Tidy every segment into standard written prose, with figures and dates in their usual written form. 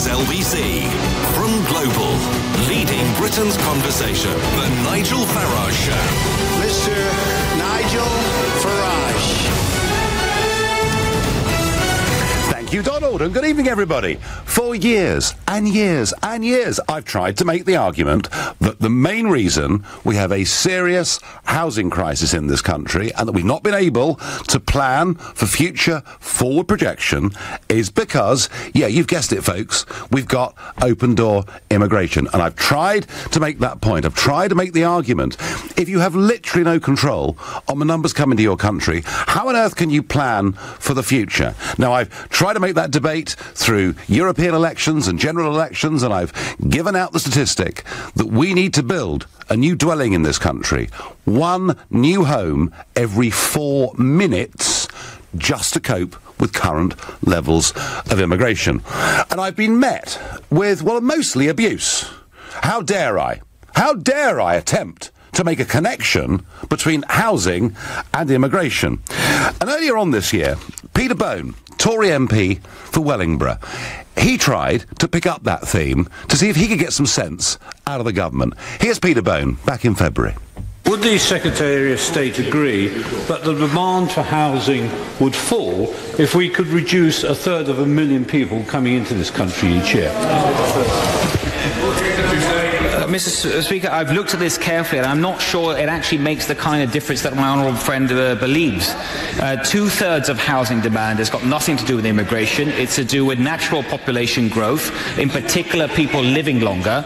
is LBC. From Global, leading Britain's conversation, the Nigel Farage Show. Mr. Nigel Farage. Thank you, Donald, and good evening, everybody. For years and years and years, I've tried to make the argument that the main reason we have a serious housing crisis in this country and that we've not been able to plan for future forward projection is because, yeah, you've guessed it, folks, we've got open-door immigration. And I've tried to make that point. I've tried to make the argument. If you have literally no control on the numbers coming to your country, how on earth can you plan for the future? Now, I've tried to make that debate through European elections and general elections, and I've given out the statistic that we need to build a new dwelling in this country, one new home every 4 minutes, just to cope with current levels of immigration. And I've been met with, well, mostly abuse. How dare I? How dare I attempt to make a connection between housing and immigration? And earlier on this year, Peter Bone, Tory MP for Wellingborough, he tried to pick up that theme to see if he could get some sense out of the government. Here's Peter Bone back in February. Would the Secretary of State agree that the demand for housing would fall if we could reduce 1/3 people coming into this country each year? Mr. Speaker, I've looked at this carefully and I'm not sure it actually makes the kind of difference that my honourable friend believes. 2/3 of housing demand has got nothing to do with immigration. It's to do with natural population growth, in particular people living longer,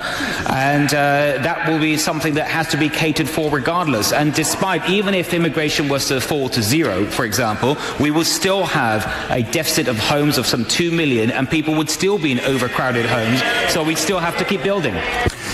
and that will be something that has to be catered for regardless. And despite, even if immigration was to fall to zero, for example, we will still have a deficit of homes of some 2 million and people would still be in overcrowded homes, so we'd still have to keep building.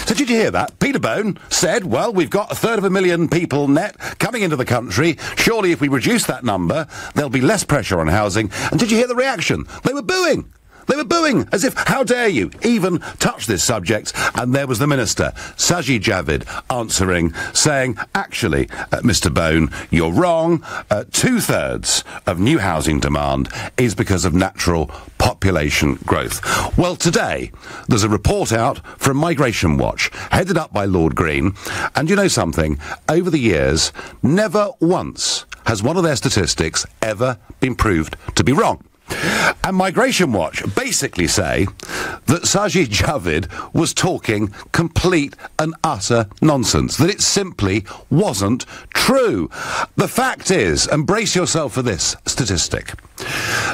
So did you hear that? Peter Bone said, well, we've got 1/3 people net coming into the country. Surely if we reduce that number, there'll be less pressure on housing. And did you hear the reaction? They were booing. They were booing, as if, how dare you even touch this subject? And there was the Minister, Sajid Javid, answering, saying, actually, Mr. Bone, you're wrong. 2/3 of new housing demand is because of natural population growth. Well, today, there's a report out from Migration Watch, headed up by Lord Green. And you know something? Over the years, never once has one of their statistics ever been proved to be wrong. And Migration Watch basically say that Sajid Javid was talking complete and utter nonsense, that it simply wasn't true. The fact is, and brace yourself for this statistic,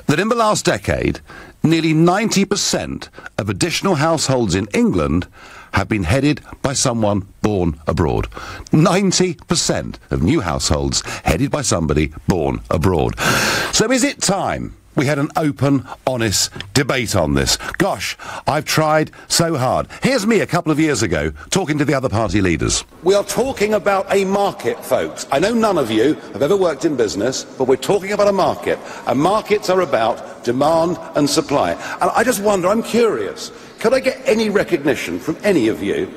that in the last decade, nearly 90% of additional households in England have been headed by someone born abroad. 90% of new households headed by somebody born abroad. So is it time we had an open, honest debate on this? Gosh, I've tried so hard. Here's me a couple of years ago talking to the other party leaders. We are talking about a market, folks. I know none of you have ever worked in business, but we're talking about a market. And markets are about demand and supply. And I just wonder, I'm curious, could I get any recognition from any of you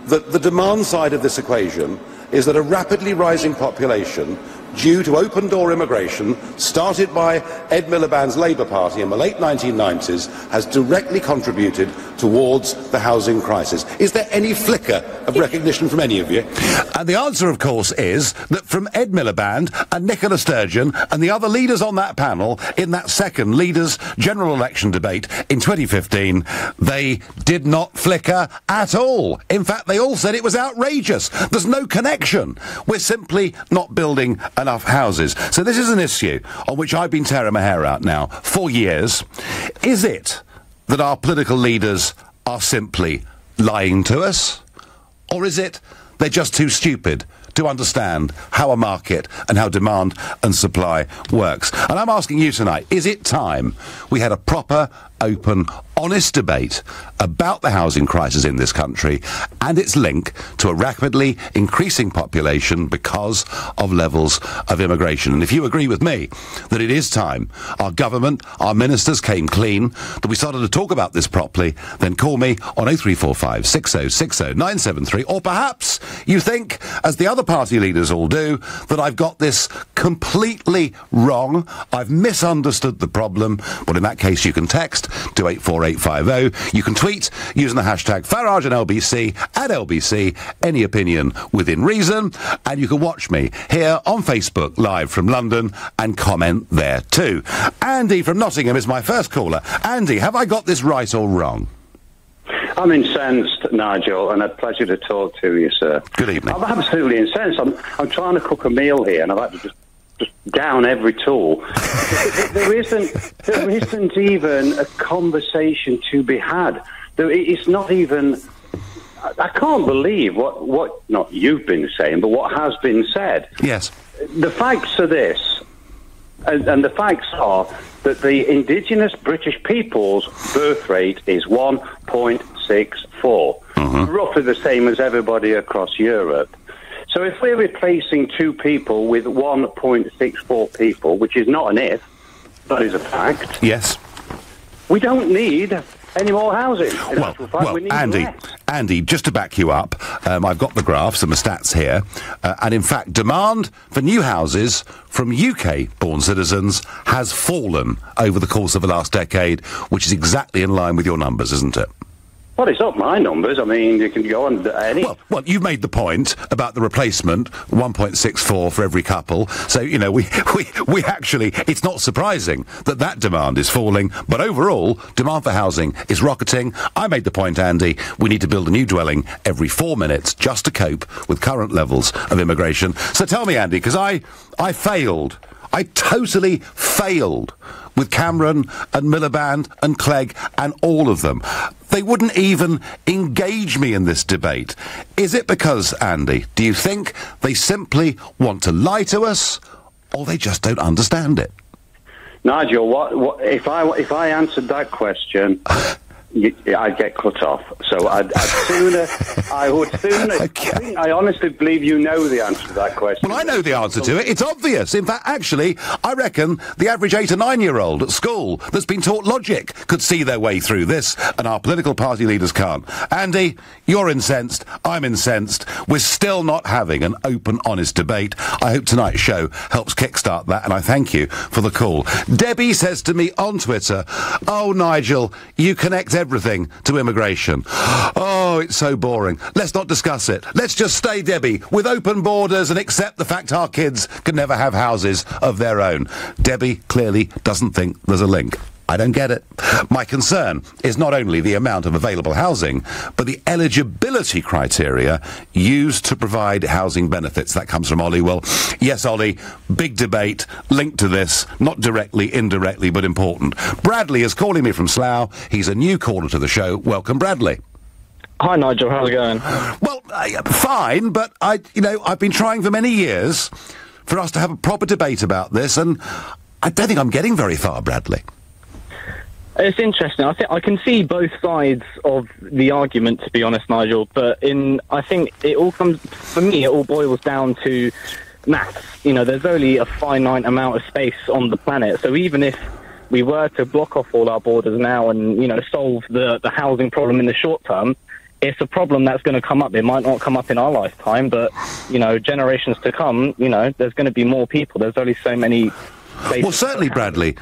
that the demand side of this equation is that a rapidly rising population due to open-door immigration, started by Ed Miliband's Labour Party in the late 1990s, has directly contributed towards the housing crisis? Is there any flicker of recognition from any of you? And the answer, of course, is that from Ed Miliband and Nicola Sturgeon and the other leaders on that panel in that second Leaders' General Election debate in 2015, they did not flicker at all. In fact, they all said it was outrageous. There's no connection. We're simply not building enough houses. So this is an issue on which I've been tearing my hair out now for years. Is it that our political leaders are simply lying to us? Or is it they're just too stupid to understand how a market and how demand and supply works? And I'm asking you tonight, is it time we had a proper, open, honest debate about the housing crisis in this country and its link to a rapidly increasing population because of levels of immigration? And if you agree with me that it is time our government, our ministers came clean, that we started to talk about this properly, then call me on 0345 6060 973, or perhaps you think, as the other party leaders all do, that I've got this completely wrong, I've misunderstood the problem. Well, in that case, you can text to 848 850. You can tweet using the hashtag Farage and LBC at LBC, any opinion within reason, and you can watch me here on Facebook live from London and comment there too. Andy from Nottingham is my first caller. Andy, have I got this right or wrong? I'm incensed, Nigel, and a pleasure to talk to you, sir. Good evening. I'm absolutely incensed. I'm trying to cook a meal here, and I've had to just down every tool. there isn't even a conversation to be had. It's not even. I can't believe what not you've been saying, but what has been said. Yes. The facts are this, and the facts are that the indigenous British people's birth rate is 1.64, roughly the same as everybody across Europe. So if we're replacing 2 people with 1.64 people, which is not an if, that is a fact. Yes. We don't need any more housing. Well, Andy, just to back you up, I've got the graphs and the stats here, and in fact, demand for new houses from UK-born citizens has fallen over the course of the last decade, which is exactly in line with your numbers, isn't it? Well, it's not my numbers. I mean, you can go on any... Well, you've made the point about the replacement, 1.64 for every couple. So, you know, we actually... It's not surprising that demand is falling, but overall, demand for housing is rocketing. I made the point, Andy, we need to build a new dwelling every 4 minutes just to cope with current levels of immigration. So tell me, Andy, because I failed. I totally failed with Cameron and Miliband and Clegg and all of them. They wouldn't even engage me in this debate. Is it because, Andy, do you think they simply want to lie to us, or they just don't understand it? Nigel, what if I answered that question, I'd get cut off. So I would sooner. Okay. I honestly believe you know the answer to that question. Well, I know the answer to it. It's obvious. In fact, actually, I reckon the average 8 or 9-year-old at school that's been taught logic could see their way through this, and our political party leaders can't. Andy, you're incensed. I'm incensed. We're still not having an open, honest debate. I hope tonight's show helps kickstart that, and I thank you for the call. Debbie says to me on Twitter, "Oh, Nigel, you connect everything to immigration. Oh, it's so boring. Let's not discuss it. Let's just stay, Debbie, with open borders and accept the fact our kids can never have houses of their own." Debbie clearly doesn't think there's a link. I don't get it. My concern is not only the amount of available housing, but the eligibility criteria used to provide housing benefits. That comes from Ollie. Well, yes, Ollie, big debate linked to this, not directly, indirectly, but important. Bradley is calling me from Slough. He's a new caller to the show. Welcome, Bradley. Hi, Nigel. How's it going? Well, fine, but I've been trying for many years for us to have a proper debate about this, and I don't think I'm getting very far, Bradley. It's interesting. I can see both sides of the argument, to be honest, Nigel. But I think it all boils down to maths. You know, there's only a finite amount of space on the planet. So even if we were to block off all our borders now and, you know, solve the housing problem in the short term, it's a problem that's going to come up. It might not come up in our lifetime, but, you know, generations to come, you know, there's going to be more people. There's only so many... Well, certainly, Bradley,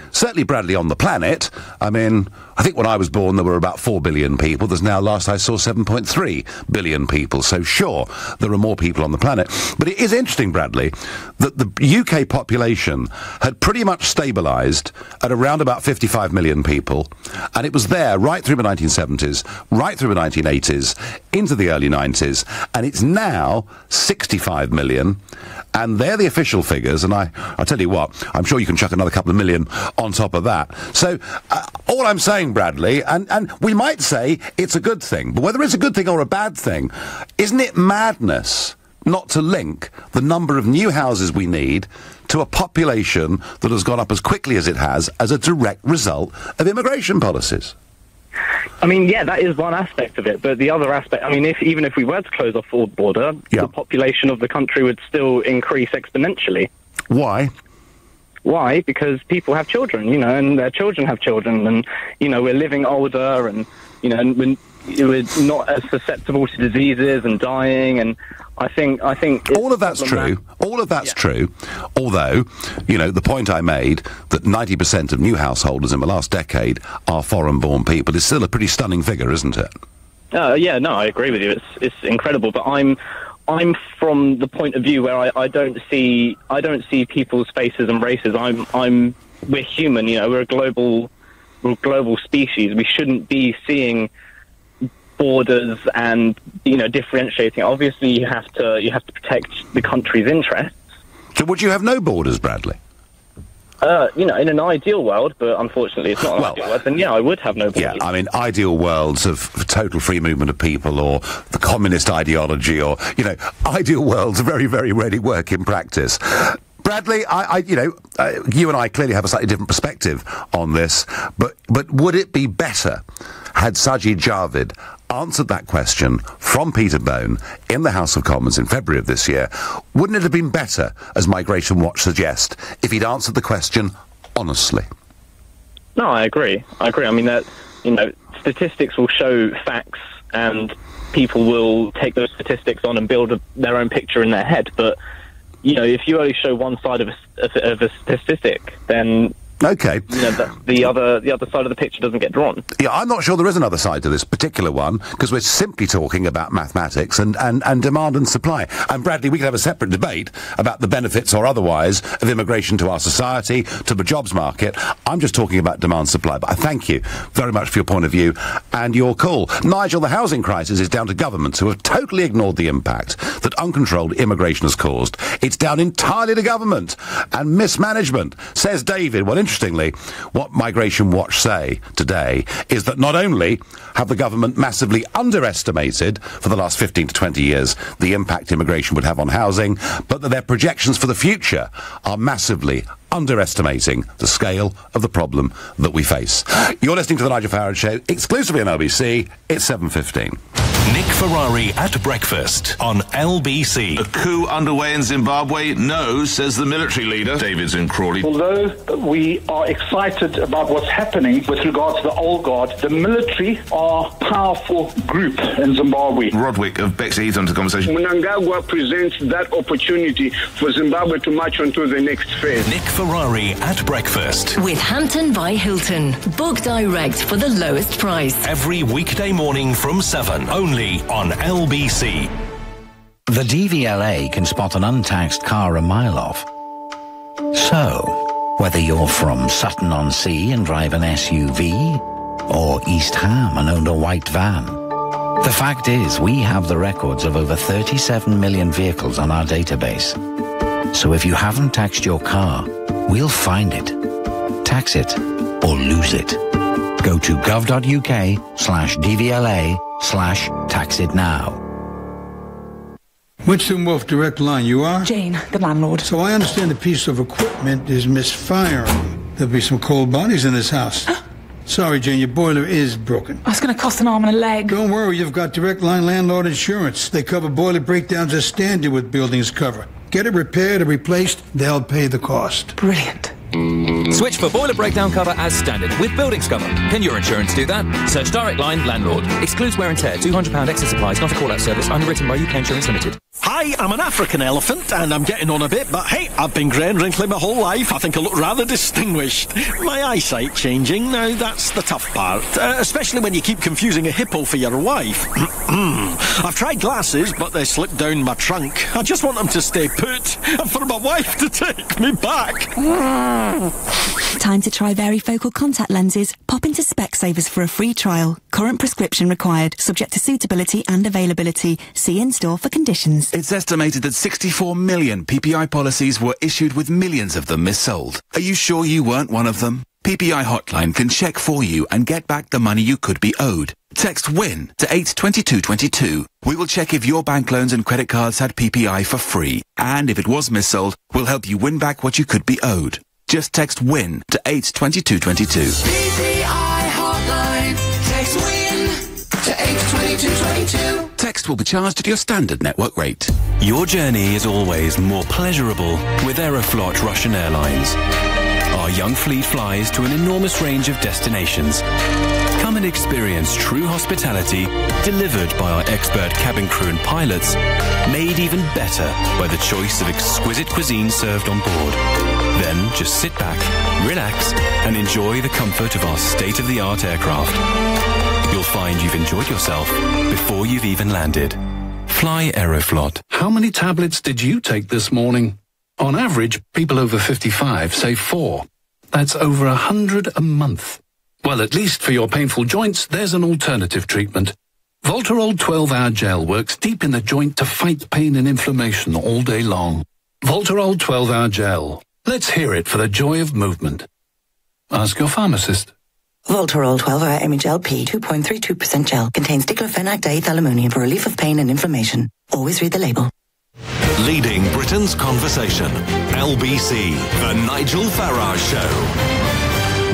on the planet. I mean, I think when I was born there were about 4 billion people. There's now, last I saw, 7.3 billion people. So sure, there are more people on the planet. But it is interesting, Bradley, that the UK population had pretty much stabilised at around about 55 million people. And it was there right through the 1970s, right through the 1980s, into the early 90s. And it's now 65 million. And they're the official figures, and I'll tell you what, I'm sure you can chuck another couple of million on top of that. So, all I'm saying, Bradley, and we might say it's a good thing, but whether it's a good thing or a bad thing, isn't it madness not to link the number of new houses we need to a population that has gone up as quickly as it has as a direct result of immigration policies? I mean, yeah, that is one aspect of it, but the other aspect, I mean, even if we were to close off the border, the population of the country would still increase exponentially. Why? Why? Because people have children, you know, and their children have children, and, you know, we're living older, and and we're not as susceptible to diseases and dying, and I think all of that's true. All of that's true. Although, the point I made that 90% of new householders in the last decade are foreign-born people is still a pretty stunning figure, isn't it? I agree with you. It's incredible, but I'm from the point of view where I don't see people's faces and races. We're human, we're a global species. We shouldn't be seeing borders and differentiating. Obviously, you have to protect the country's interests. So, would you have no borders, Bradley? In an ideal world, but unfortunately it's not an ideal world, then I would have no borders. Yeah, I mean, ideal worlds of total free movement of people or the communist ideology or, ideal worlds very, very rarely work in practice. Bradley, you and I clearly have a slightly different perspective on this, but would it be better had Sajid Javid answered that question from Peterbone in the House of Commons in February of this year? Wouldn't it have been better, as Migration Watch suggests, if he'd answered the question honestly? No, I agree. I mean, that, statistics will show facts and people will take those statistics on and build their own picture in their head, but if you only show one side of a statistic, then okay, the other side of the picture doesn't get drawn. Yeah, I'm not sure there is another side to this particular one, because we're simply talking about mathematics and demand and supply. And Bradley, we could have a separate debate about the benefits or otherwise of immigration to our society, to the jobs market. I'm just talking about demand supply. But I thank you very much for your point of view and your call. Nigel, the housing crisis is down to governments who have totally ignored the impact that uncontrolled immigration has caused. It's down entirely to government and mismanagement, says David. Well, interestingly, what Migration Watch say today is that not only have the government massively underestimated for the last 15 to 20 years the impact immigration would have on housing, but that their projections for the future are massively underestimating the scale of the problem that we face. You're listening to The Nigel Farage Show, exclusively on LBC. It's 7:15. Nick Ferrari at breakfast on LBC. A coup underway in Zimbabwe? No, says the military leader. David's in Crawley. Although we are excited about what's happening with regard to the old guard, the military are a powerful group in Zimbabwe. Rodwick of Bexley Heath onto the conversation. Mnangagwa presents that opportunity for Zimbabwe to march on to the next phase. Nick Ferrari at breakfast. With Hampton by Hilton. Book direct for the lowest price. Every weekday morning from 7, only on LBC. The DVLA can spot an untaxed car a mile off. So, whether you're from Sutton-on-Sea and drive an SUV, or East Ham and own a white van, the fact is we have the records of over 37 million vehicles on our database. So if you haven't taxed your car, we'll find it. Tax it or lose it. Go to gov.uk/DVLA/taxitnow. Winston Wolfe, direct line. You are? Jane, the landlord. So I understand a piece of equipment is misfiring. There'll be some cold bodies in this house. Sorry, Jane, your boiler is broken. That's going to cost an arm and a leg. Don't worry, you've got direct line landlord insurance. They cover boiler breakdowns as standard with buildings cover. Get it repaired or replaced, they'll pay the cost. Brilliant. Switch for boiler breakdown cover as standard with buildings cover. Can your insurance do that? Search Direct Line Landlord. Excludes wear and tear. £200 excess supplies. Not a call-out service. Underwritten by UK Insurance Limited. Hi, I'm an African elephant, and I'm getting on a bit, but hey, I've been grey and wrinkly my whole life. I think I look rather distinguished. My eyesight changing, now that's the tough part, especially when you keep confusing a hippo for your wife. I've tried glasses, but they slip down my trunk. I just want them to stay put, and for my wife to take me back. Time to try varifocal contact lenses? Pop into Specsavers for a free trial. Current prescription required, subject to suitability and availability. See in-store for conditions. It's estimated that 64 million PPI policies were issued with millions of them missold. Are you sure you weren't one of them? PPI Hotline can check for you and get back the money you could be owed. Text WIN to 82222. We will check if your bank loans and credit cards had PPI for free. And if it was missold, we'll help you win back what you could be owed. Just text WIN to 82222. PPI Hotline. Text WIN to 82222. Text will be charged at your standard network rate. Your journey is always more pleasurable with Aeroflot Russian Airlines. Our young fleet flies to an enormous range of destinations. Come Come and experience true hospitality delivered by our expert cabin crew and pilots, made even better by the choice of exquisite cuisine served on board. Then just sit back, relax, and enjoy the comfort of our state-of-the-art aircraft. You'll find you've enjoyed yourself before you've even landed. Fly Aeroflot. How many tablets did you take this morning? On average, people over 55 say 4. That's over 100 a month. Well, at least for your painful joints, there's an alternative treatment. Voltarol 12-hour gel works deep in the joint to fight pain and inflammation all day long. Voltarol 12-hour gel. Let's hear it for the joy of movement. Ask your pharmacist. Voltarol 12-hour Emigel P 2.32% gel contains diclofenac diethylammonium for relief of pain and inflammation. Always read the label. Leading Britain's conversation. LBC, The Nigel Farage Show.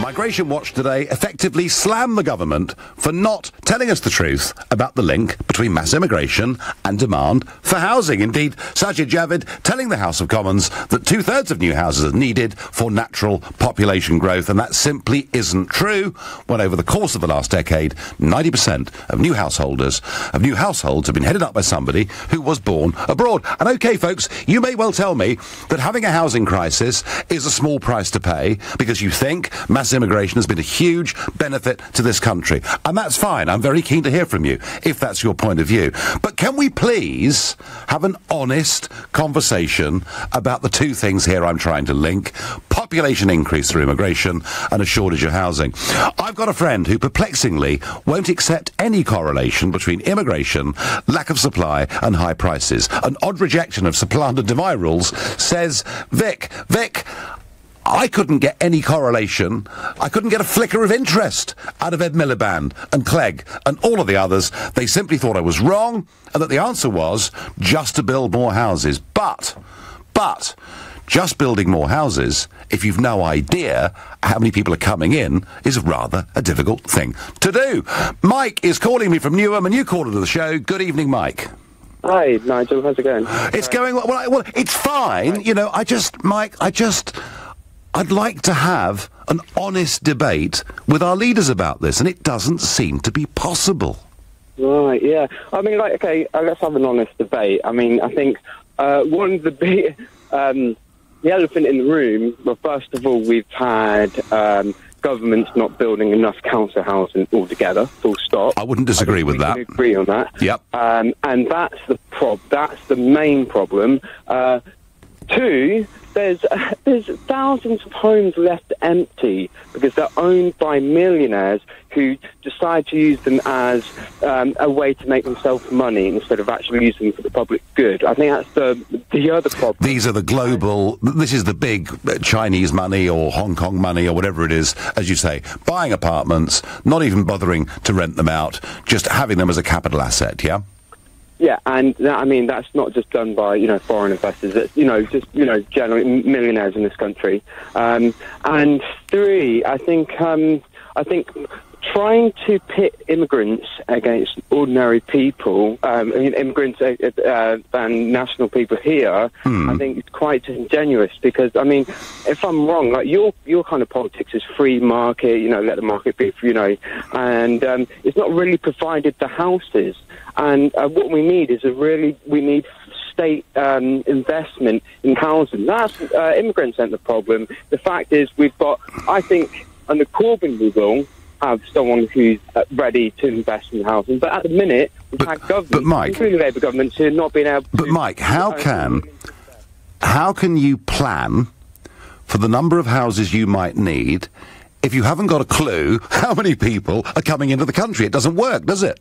Migration Watch today effectively slammed the government for not telling us the truth about the link between mass immigration and demand for housing. Indeed, Sajid Javid telling the House of Commons that 2/3 of new houses are needed for natural population growth, and that simply isn't true, when over the course of the last decade, 90% of new households have been headed up by somebody who was born abroad. And okay, folks, you may well tell me that having a housing crisis is a small price to pay because you think mass immigration has been a huge benefit to this country. And that's fine. I'm very keen to hear from you, if that's your point of view. But can we please have an honest conversation about the two things here I'm trying to link? Population increase through immigration and a shortage of housing. I've got a friend who perplexingly won't accept any correlation between immigration, lack of supply and high prices. An odd rejection of supply and demand rules says, Vic, I couldn't get any correlation. I couldn't get a flicker of interest out of Ed Miliband and Clegg and all of the others. They simply thought I was wrong and that the answer was just to build more houses. But just building more houses, if you've no idea how many people are coming in, is rather a difficult thing to do. Mike is calling me from Newham, and you called into the show. Good evening, Mike. Hi, Nigel. How's it going? It's going well. It's fine. You know, I'd like to have an honest debate with our leaders about this, and it doesn't seem to be possible. Right, yeah. I mean, okay, let's have an honest debate. I mean, I think one of the big... the elephant in the room, well, first of all, we've had governments not building enough council housing altogether, full stop. I wouldn't disagree with that. I agree on that. Yep. And that's the main problem. Two, there's thousands of homes left empty because they're owned by millionaires who decide to use them as a way to make themselves money instead of actually using them for the public good. I think that's the other problem. These are the global... This is the big Chinese money or Hong Kong money or whatever it is, as you say, buying apartments, not even bothering to rent them out, just having them as a capital asset, yeah? Yeah, and that's not just done by, foreign investors. It's, just, generally millionaires in this country. And three, I think trying to pit immigrants against ordinary people, immigrants and national people here, I think it's quite disingenuous because, if I'm wrong, like your kind of politics is free market, let the market be, and it's not really provided the houses. And what we need is we need state investment in housing. That's immigrants aren't the problem. The fact is I think under Corbyn we will have someone who's ready to invest in housing. But at the minute, we've had governments, including Labour governments, who have not been able to... But Mike, how can you plan for the number of houses you might need if you haven't got a clue how many people are coming into the country? It doesn't work, does it?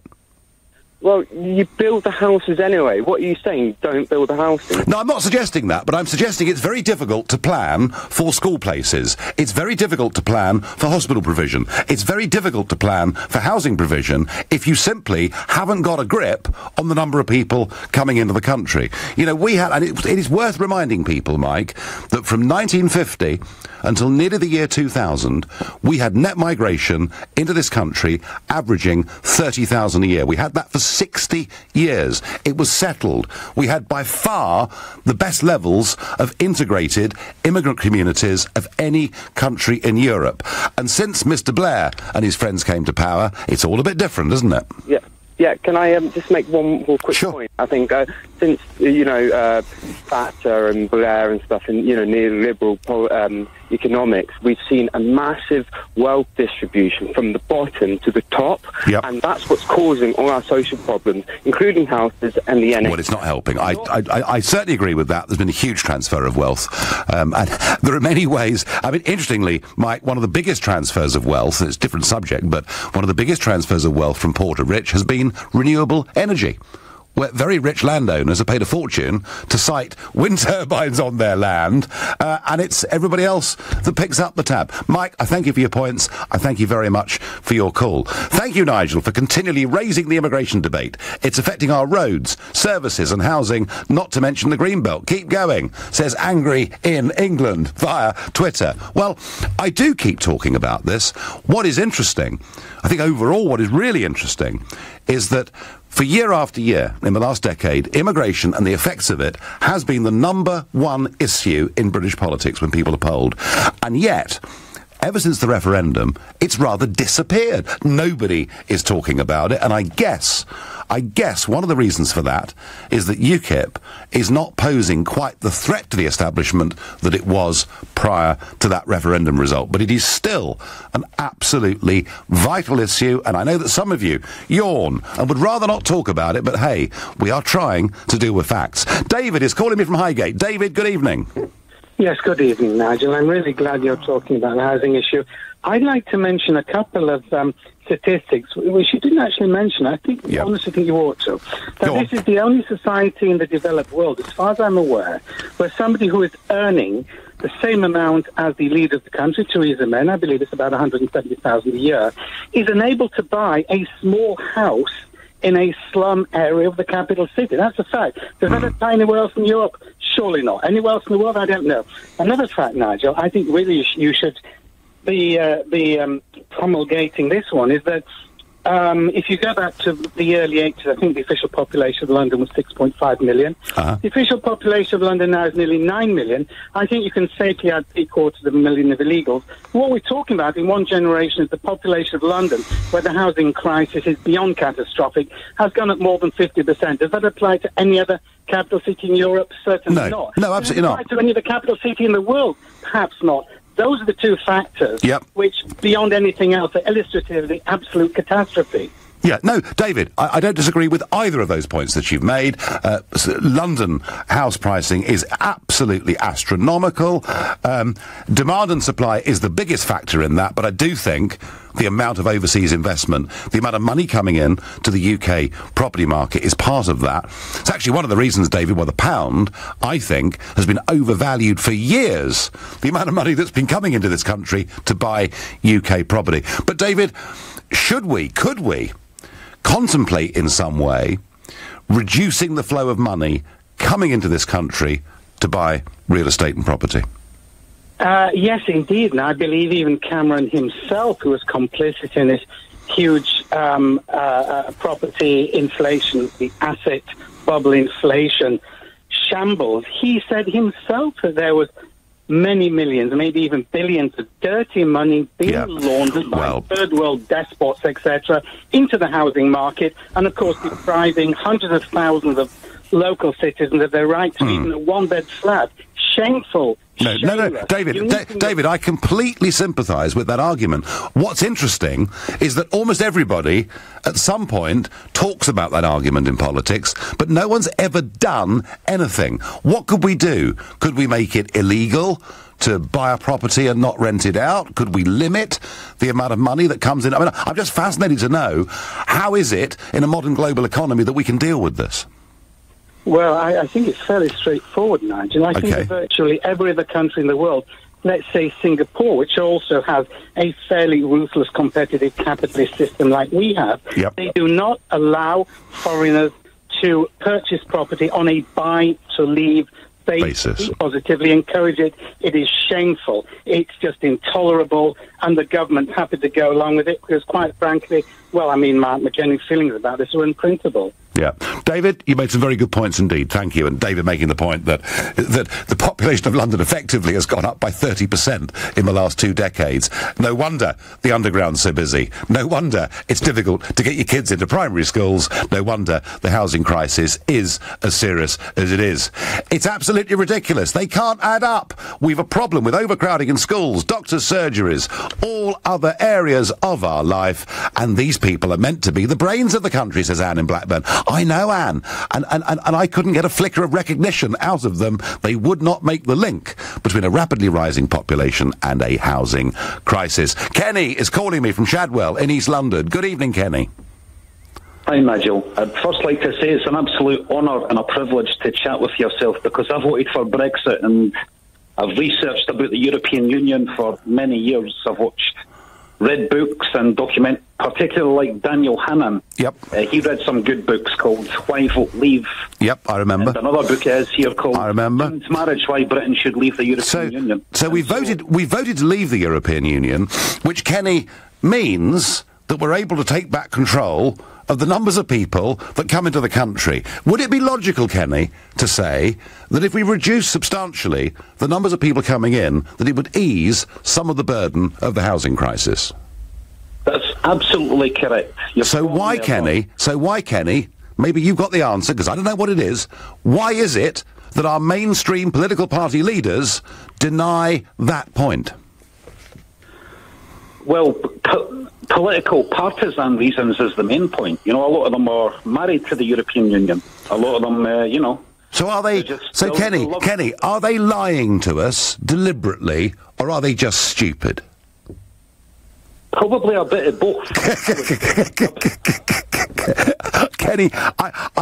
Well, you build the houses anyway. What are you saying? Don't build the houses? No, I'm not suggesting that, but I'm suggesting it's very difficult to plan for school places. It's very difficult to plan for hospital provision. It's very difficult to plan for housing provision if you simply haven't got a grip on the number of people coming into the country. And it is worth reminding people, Mike, that from 1950 until nearly the year 2000, we had net migration into this country averaging 30,000 a year. We had that for 60 years. It was settled. We had by far the best levels of integrated immigrant communities of any country in Europe. And since Mr. Blair and his friends came to power, it's all a bit different, isn't it? Yeah. Yeah, can I just make one more quick point? I think since, Thatcher and Blair and stuff and, neoliberal economics, we've seen a massive wealth distribution from the bottom to the top, and that's what's causing all our social problems, including houses and the NHS. Well, it's not helping. I certainly agree with that. There's been a huge transfer of wealth. And there are many ways. I mean, interestingly, Mike, one of the biggest transfers of wealth, it's a different subject, but one of the biggest transfers of wealth from poor to rich has been renewable energy, where very rich landowners have paid a fortune to site wind turbines on their land, and it's everybody else that picks up the tab. Mike, I thank you for your points. I thank you very much for your call. Thank you, Nigel, for continually raising the immigration debate. It's affecting our roads, services and housing, not to mention the Greenbelt. Keep going, says Angry in England via Twitter. Well, I do keep talking about this. What is interesting, I think overall what is really interesting, is that for year after year, in the last decade, immigration and the effects of it has been the number one issue in British politics when people are polled. And yet, ever since the referendum, it's rather disappeared. Nobody is talking about it, and I guess one of the reasons for that is that UKIP is not posing quite the threat to the establishment that it was prior to that referendum result. But it is still an absolutely vital issue, and I know that some of you yawn and would rather not talk about it, but hey, we are trying to deal with facts. David is calling me from Highgate. David, good evening. Yes, good evening, Nigel. I'm really glad you're talking about the housing issue. I'd like to mention a couple of statistics, which you didn't actually mention. I honestly think you ought to. That this is the only society in the developed world, as far as I'm aware, where somebody who is earning the same amount as the leader of the country, Theresa May, I believe it's about $170,000 a year, is unable to buy a small house in a slum area of the capital city. That's a fact. Does that apply anywhere else in Europe? Surely not. Anywhere else in the world? I don't know. Another fact, Nigel, I think really you should be promulgating this one, is that if you go back to the early 80s, I think the official population of London was 6.5 million. The official population of London now is nearly 9 million. I think you can safely add 750,000 of illegals. What we're talking about in one generation is the population of London, where the housing crisis is beyond catastrophic, has gone up more than 50%. Does that apply to any other capital city in Europe? Certainly not. No, absolutely not. Does it apply to any other capital city in the world? Perhaps not. Those are the two factors which, beyond anything else, are illustrative of the absolute catastrophe. Yeah, no, David, I don't disagree with either of those points that you've made. London house pricing is absolutely astronomical. Demand and supply is the biggest factor in that, but I do think the amount of overseas investment, the amount of money coming in to the UK property market is part of that. It's actually one of the reasons, David, why the pound, I think, has been overvalued for years. The amount of money that's been coming into this country to buy UK property. But, David, could we contemplate in some way reducing the flow of money coming into this country to buy real estate and property? Yes, indeed. And I believe even Cameron himself, who was complicit in this huge property inflation, the asset bubble inflation shambles, he said himself that there was many millions, maybe even billions of dirty money being laundered by third world despots, etc., into the housing market, and of course depriving hundreds of thousands of local citizens of their right to even a one-bed flat. Shameful. No, David, I completely sympathise with that argument. What's interesting is that almost everybody, at some point, talks about that argument in politics, but no one's ever done anything. What could we do? Could we make it illegal to buy a property and not rent it out? Could we limit the amount of money that comes in? I mean, I'm just fascinated to know, how is it in a modern global economy that we can deal with this? Well, I think it's fairly straightforward, Nigel. I think that virtually every other country in the world, let's say Singapore, which also has a fairly ruthless competitive capitalist system like we have, they do not allow foreigners to purchase property on a buy-to-leave basis. Positively encourage it. It is shameful. It's just intolerable, and the government's happy to go along with it because, quite frankly, well, I mean, my genuine feelings about this are unprintable. Yeah. David, you made some very good points indeed. Thank you. And David making the point that the population of London effectively has gone up by 30% in the last 2 decades. No wonder the underground's so busy. No wonder it's difficult to get your kids into primary schools. No wonder the housing crisis is as serious as it is. It's absolutely ridiculous. They can't add up. We've a problem with overcrowding in schools, doctors' surgeries, all other areas of our life. And these people are meant to be the brains of the country, says Anne in Blackburn. I know, Anne, and I couldn't get a flicker of recognition out of them. They would not make the link between a rapidly rising population and a housing crisis. Kenny is calling me from Shadwell in East London. Good evening, Kenny. Hi, Nigel. I'd first like to say it's an absolute honour and a privilege to chat with yourself because I voted for Brexit and I've researched about the European Union for many years. I've read books and particularly like Daniel Hannan. Yep. He read some good books called Why Vote Leave. Yep, I remember. And another book is here called I remember. Marriage, Why Britain Should Leave the European Union. So we voted to leave the European Union, which, Kenny, means that we're able to take back control of the numbers of people that come into the country. Would it be logical, Kenny, to say that if we reduce substantially the numbers of people coming in, that it would ease some of the burden of the housing crisis? That's absolutely correct. So why, Kenny, maybe you've got the answer, because I don't know what it is, why is it that our mainstream political party leaders deny that point? Well, political partisan reasons is the main point. You know, a lot of them are married to the European Union. A lot of them, you know. So are they? So Kenny, are they lying to us deliberately, or are they just stupid? Probably a bit of both. Kenny, I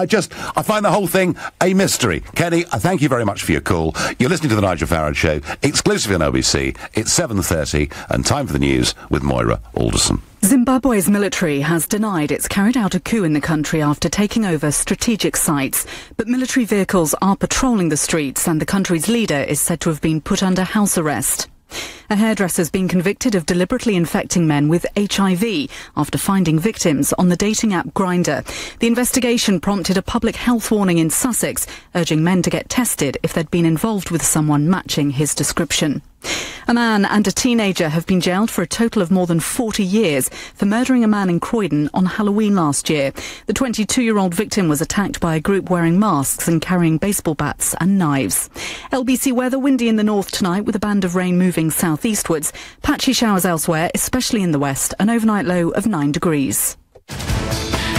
find the whole thing a mystery. Kenny, I thank you very much for your call. You're listening to the Nigel Farage Show, exclusively on LBC. It's 7:30, and time for the news with Moira Alderson. Zimbabwe's military has denied it's carried out a coup in the country after taking over strategic sites. But military vehicles are patrolling the streets, and the country's leader is said to have been put under house arrest. A hairdresser's been convicted of deliberately infecting men with HIV after finding victims on the dating app Grindr. The investigation prompted a public health warning in Sussex, urging men to get tested if they'd been involved with someone matching his description. A man and a teenager have been jailed for a total of more than 40 years for murdering a man in Croydon on Halloween last year. The 22-year-old victim was attacked by a group wearing masks and carrying baseball bats and knives. LBC weather: windy in the north tonight with a band of rain moving southeastwards. Patchy showers elsewhere, especially in the west. An overnight low of 9 degrees.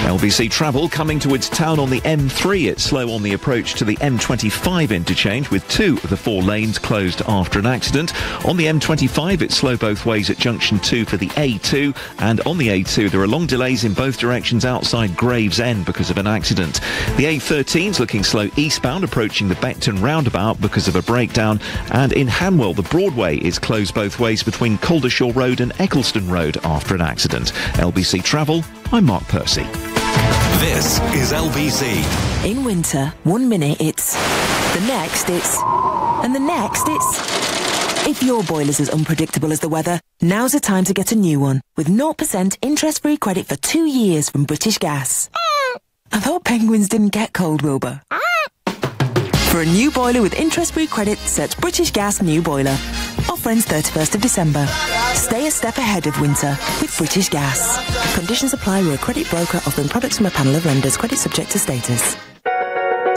LBC travel coming towards town on the M3. It's slow on the approach to the M25 interchange with 2 of the 4 lanes closed after an accident. On the M25 it's slow both ways at junction 2 for the A2, and on the A2 there are long delays in both directions outside Gravesend because of an accident. The A13's looking slow eastbound approaching the Beckton roundabout because of a breakdown, and in Hanwell the Broadway is closed both ways between Caldershaw Road and Eccleston Road after an accident. LBC Travel, I'm Mark Percy. This is LBC. In winter, 1 minute it's, the next it's, and the next it's. If your boiler's as unpredictable as the weather, now's the time to get a new one with 0% interest-free credit for 2 years from British Gas. I thought penguins didn't get cold, Wilbur. For a new boiler with interest-free credit, search British Gas New Boiler. Offer ends 31st of December. Stay a step ahead of winter with British Gas. Conditions apply. We're a credit broker offering products from a panel of lenders. Credit subject to status.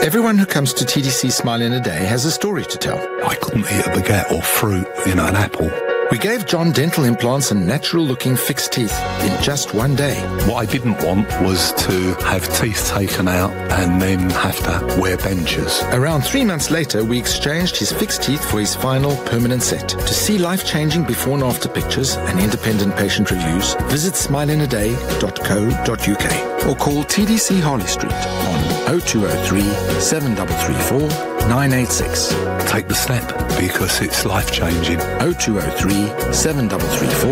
Everyone who comes to TDC Smile in a Day has a story to tell. I couldn't eat a baguette or fruit, an apple. We gave John dental implants and natural-looking fixed teeth in just 1 day. What I didn't want was to have teeth taken out and then have to wear dentures. Around 3 months later, we exchanged his fixed teeth for his final permanent set. To see life-changing before and after pictures and independent patient reviews, visit smileinaday.co.uk or call TDC Harley Street on 0203 7334 986. Take the step because it's life-changing. 0203 7334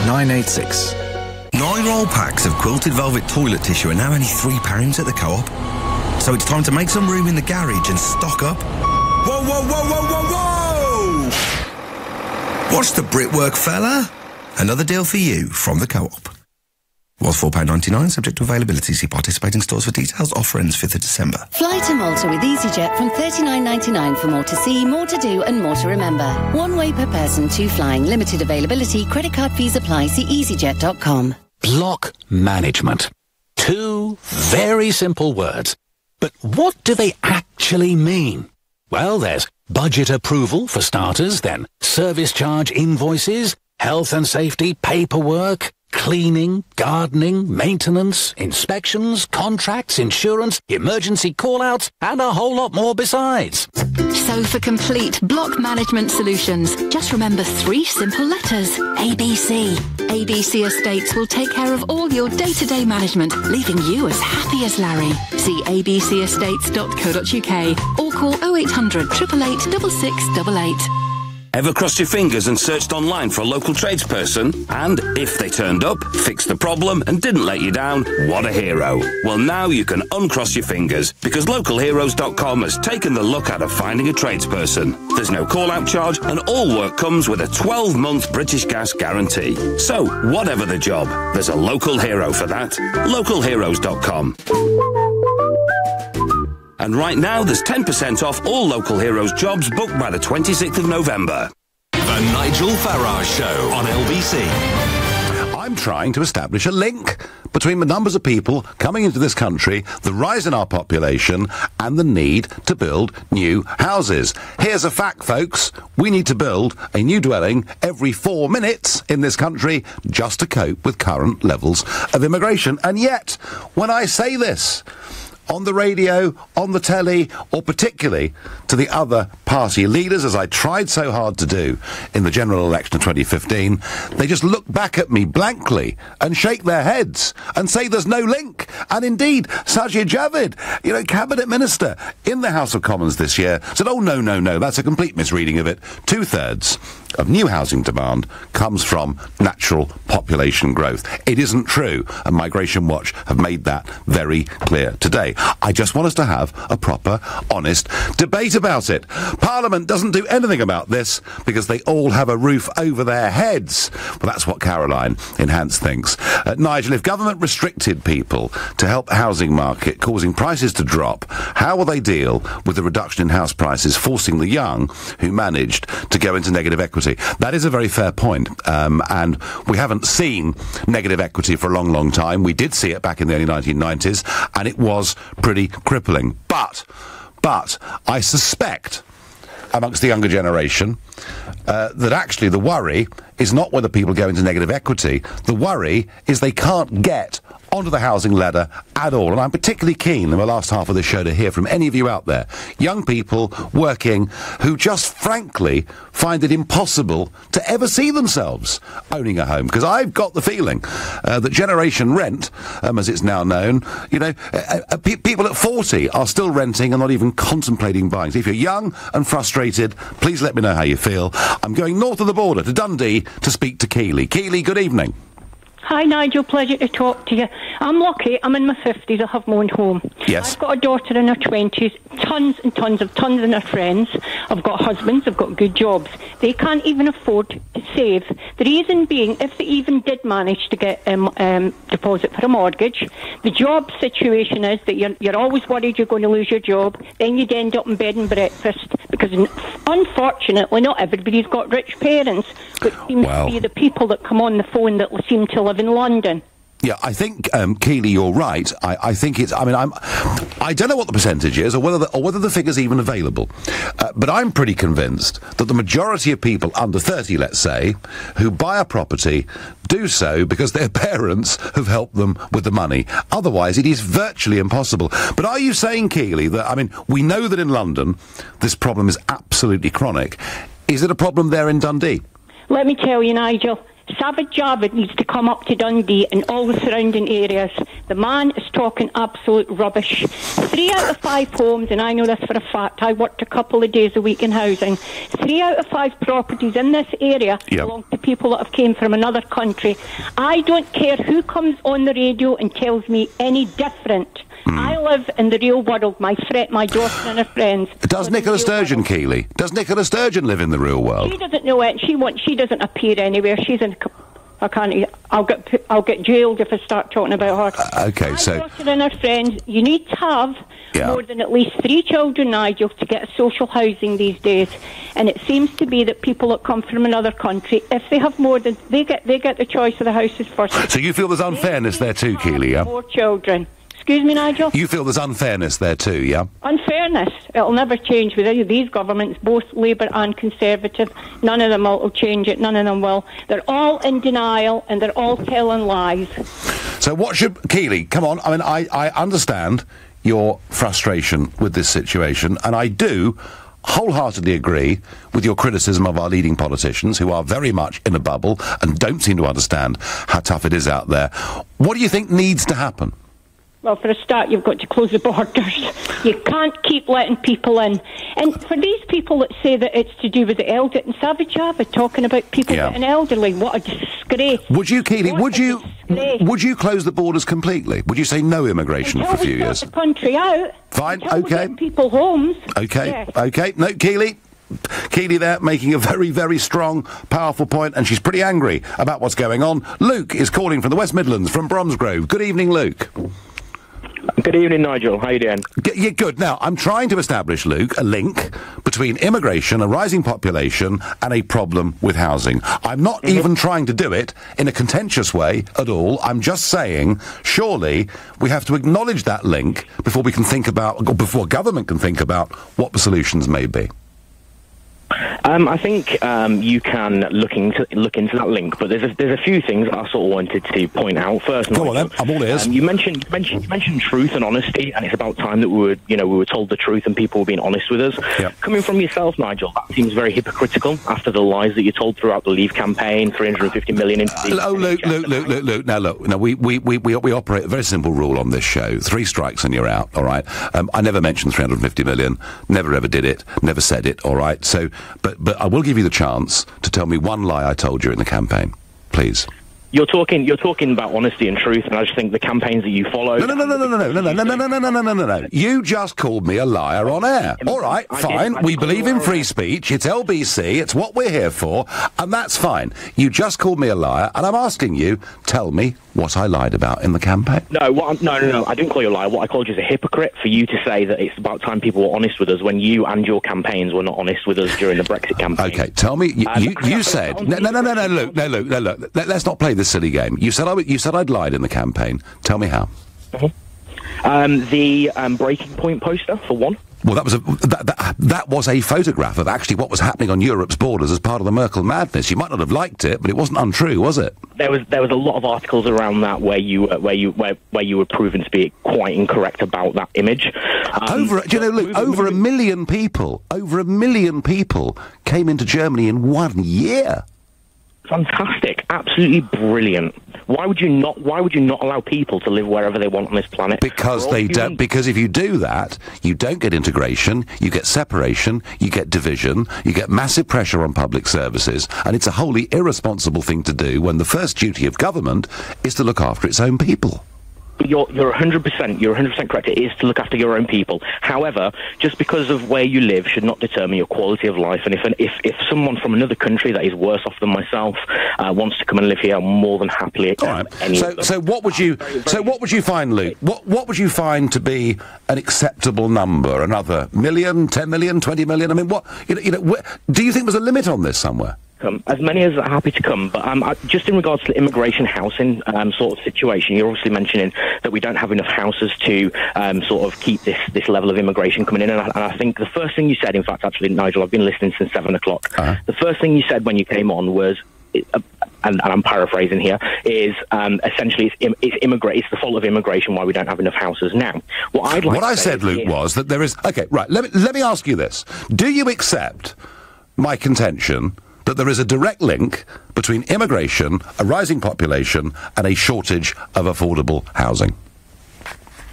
986. 9 roll packs of quilted velvet toilet tissue are now only £3 at the Co-op. So it's time to make some room in the garage and stock up. Whoa, whoa, whoa, whoa, whoa, whoa! What's the Britwork, fella? Another deal for you from the Co-op. Was £4.99, subject to availability. See participating stores for details. Offer ends 5th of December. Fly to Malta with EasyJet from $39.99 for more to see, more to do and more to remember. One way per person, 2 flying. Limited availability. Credit card fees apply. See easyjet.com. Block management. 2 very simple words. But what do they actually mean? Well, there's budget approval for starters, then service charge invoices, health and safety paperwork, cleaning, gardening, maintenance, inspections, contracts, insurance, emergency call-outs, and a whole lot more besides. So for complete block management solutions, just remember 3 simple letters. ABC. ABC Estates will take care of all your day-to-day management, leaving you as happy as Larry. See abcestates.co.uk or call 0800 888 6688. Ever crossed your fingers and searched online for a local tradesperson? And if they turned up, fixed the problem and didn't let you down, what a hero. Well, now you can uncross your fingers because localheroes.com has taken the look out of finding a tradesperson. There's no call-out charge and all work comes with a 12-month British Gas guarantee. So, whatever the job, there's a local hero for that. localheroes.com. And right now, there's 10% off all Local Heroes jobs booked by the 26th of November. The Nigel Farage Show on LBC. I'm trying to establish a link between the numbers of people coming into this country, the rise in our population, and the need to build new houses. Here's a fact, folks. We need to build a new dwelling every 4 minutes in this country just to cope with current levels of immigration. And yet, when I say this, on the radio, on the telly, or particularly to the other party leaders, as I tried so hard to do in the general election of 2015, they just look back at me blankly and shake their heads and say there's no link. And indeed, Sajid Javid, Cabinet Minister in the House of Commons this year, said, oh, no, that's a complete misreading of it. 2/3 of new housing demand comes from natural population growth. It isn't true, and Migration Watch have made that very clear today. I just want us to have a proper, honest debate about it. Parliament doesn't do anything about this because they all have a roof over their heads. Well, that's what Caroline in Hants thinks. Nigel, if government restricted people to help the housing market, causing prices to drop, how will they deal with the reduction in house prices, forcing the young who managed to go into negative equity? That is a very fair point, and we haven't seen negative equity for a long, long time. We did see it back in the early 1990s, and it was pretty crippling. But I suspect amongst the younger generation that actually the worry is not whether people go into negative equity. The worry is they can't get onto the housing ladder at all. And I'm particularly keen in the last half of the show to hear from any of you out there, young people working who just frankly find it impossible to ever see themselves owning a home. Because I've got the feeling that Generation Rent, as it's now known, people at 40 are still renting and not even contemplating buying. So if you're young and frustrated, please let me know how you feel. I'm going north of the border to Dundee to speak to Keely. Keely, good evening. Hi Nigel, pleasure to talk to you. I'm lucky, I'm in my 50s, I have my own home. Yes. I've got a daughter in her 20s, tons of their friends. I've got husbands, I've got good jobs. They can't even afford to save. The reason being, if they even did manage to get deposit for a mortgage, the job situation is that you're always worried you're going to lose your job, then you'd end up in bed and breakfast, because unfortunately not everybody's got rich parents, but seems to be the people that come on the phone that seem to live in London. Yeah, I think, Keely, you're right. I think it's, I don't know what the percentage is or whether the figure's even available. But I'm pretty convinced that the majority of people under 30, let's say, who buy a property do so because their parents have helped them with the money. Otherwise, it is virtually impossible. But are you saying, Keely, that, we know that in London this problem is absolutely chronic. Is it a problem there in Dundee? Let me tell you, Nigel. Sajid Javid needs to come up to Dundee and all the surrounding areas. The man is talking absolute rubbish. 3 out of 5 homes, and I know this for a fact, I worked a couple of days a week in housing. 3 out of 5 properties in this area belong to people that have came from another country. I don't care who comes on the radio and tells me any different. I live in the real world. My daughter and her friends. Does Nicola Sturgeon, Keeley? Does Nicola Sturgeon live in the real world? She doesn't know it. She doesn't appear anywhere. She's in. I can't. I'll get jailed if I start talking about her. Okay, so my daughter and her friends. You need to have more than at least 3 children, Nigel, to get social housing these days. And it seems to be that people that come from another country, if they have more than they get the choice of the houses first. So you feel there's unfairness there too, Keeley? Yeah. More children. Excuse me, Nigel? You feel there's unfairness there too, yeah? Unfairness. It'll never change with any of these governments, both Labour and Conservative. None of them will change it. None of them will. They're all in denial and they're all telling lies. So what should... Keeley, come on. I mean, I understand your frustration with this situation, and I do wholeheartedly agree with your criticism of our leading politicians, who are very much in a bubble and don't seem to understand how tough it is out there. What do you think needs to happen? Well, for a start, you've got to close the borders. You can't keep letting people in. And for these people that say that it's to do with the elderly, and Savage Java talking about people getting elderly, what a disgrace. Would you, Keeley, would you close the borders completely? Would you say no immigration for a few years? The country out. Fine, until okay. we get people homes. Okay, yes. Okay. No, Keeley there making a very, very strong, powerful point, and she's pretty angry about what's going on. Luke is calling from the West Midlands, from Bromsgrove. Good evening, Luke. Good evening, Nigel. How are you doing? Yeah, good. Now, I'm trying to establish, Luke, a link between immigration, a rising population, and a problem with housing. I'm not even trying to do it in a contentious way at all. I'm just saying, surely, we have to acknowledge that link before we can think about, or before government can think about what the solutions may be. I think you can look into that link, but there's a few things I sort of wanted to point out first. Go on then, I'm all ears. You mentioned truth and honesty, and it's about time that we were told the truth and people were being honest with us. Yep. Coming from yourself, Nigel, that seems very hypocritical after the lies that you told throughout the Leave campaign, 350 million into the... Luke. Now, look. Now, we operate a very simple rule on this show. 3 strikes and you're out, all right? I never mentioned 350 million, never ever did it, never said it, all right? So... But I will give you the chance to tell me one lie I told you in the campaign, please. You're talking about honesty and truth, and I just think the campaigns that you follow... No. You just called me a liar on air. All right, fine. We believe in free speech. It's LBC. It's what we're here for, and that's fine. You just called me a liar, and I'm asking you, tell me what I lied about in the campaign. No. I didn't call you a liar. What I called you is a hypocrite for you to say that it's about time people were honest with us when you and your campaigns were not honest with us during the Brexit campaign. Okay, tell me. You said no. Luke. Let's not play this silly game. You said I'd lied in the campaign. Tell me how. The Breaking Point poster, for one. Well, that was a photograph of actually what was happening on Europe's borders as part of the Merkel madness. You might not have liked it, but it wasn't untrue, was it? There was a lot of articles around that where you were proven to be quite incorrect about that image. Over a million people came into Germany in 1 year. Fantastic, absolutely brilliant. Why would you not allow people to live wherever they want on this planet? Because they don't. Because if you do that, you don't get integration, you get separation, you get division, you get massive pressure on public services, and it's a wholly irresponsible thing to do when the first duty of government is to look after its own people. You're 100% correct. It is to look after your own people. However, just because of where you live should not determine your quality of life. And if someone from another country that is worse off than myself wants to come and live here, I'm more than happily. All right. So what would you find, Luke? What would you find to be an acceptable number? Another million, 10 million, 20 million? I mean, do you think there's a limit on this somewhere? As many as are happy to come, but just in regards to the immigration housing sort of situation, you're obviously mentioning that we don't have enough houses to sort of keep this level of immigration coming in, and I think the first thing you said, in fact, actually, Nigel, I've been listening since 7 o'clock. The first thing you said when you came on was, and I'm paraphrasing here, is essentially it's the fault of immigration why we don't have enough houses now. What I said, Luke, was that there is... Okay, right, let me ask you this. Do you accept my contention that there is a direct link between immigration, a rising population, and a shortage of affordable housing?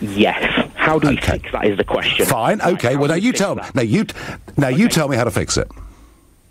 Yes. How do we fix that is the question. Fine, okay. Well, now you tell me. Now you tell me how to fix it.